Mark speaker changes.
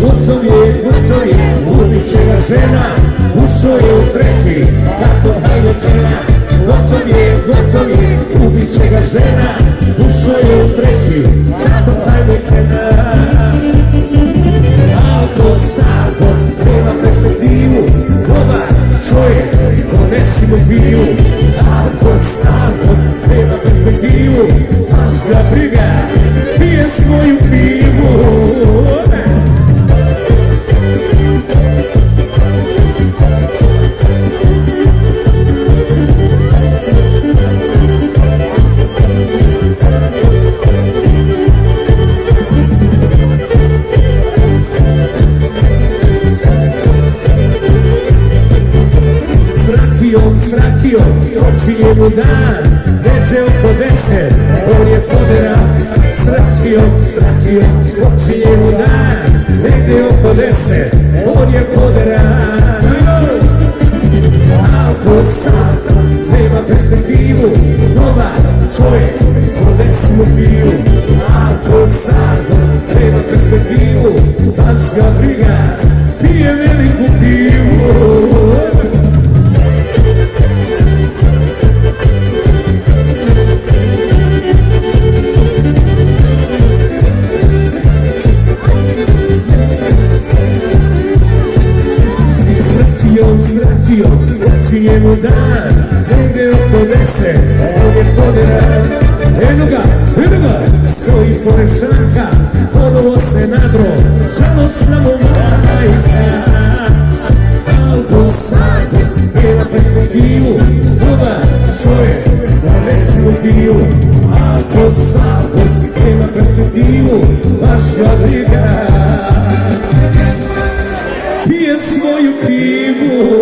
Speaker 1: Gotov je, ubit će ga žena, ušao je u treći, tato hajde krena. Gotov je, ubit će ga žena, ušao je u treći, tato hajde krena. Alkos, nema perspektivu, dobar čovjek, donesi mu pivu. Alkos, nema perspektivu, baš ga briga, pije svoju pivu. Sratio, počinje mu dan, neđe oko 10, on je poderan. Sratio, počinje mu dan, negdje oko 10, on je poderan. Alkos, nema perspektivu, dobar čovjek, donesi mu pivu. Alkos, nema perspektivu, baš ga briga, pije veliku pivu. Počinje mu dan, negdje oko 10, on je poderan. Eno ga, stoji pored šanka, ponovo se nadro, žalostna mu majka. Alkos, nema perspektivu, dobar čovjek, donesi mu pivu. Alkos, nema perspektivu, baš ga briga, pije svoju pivu.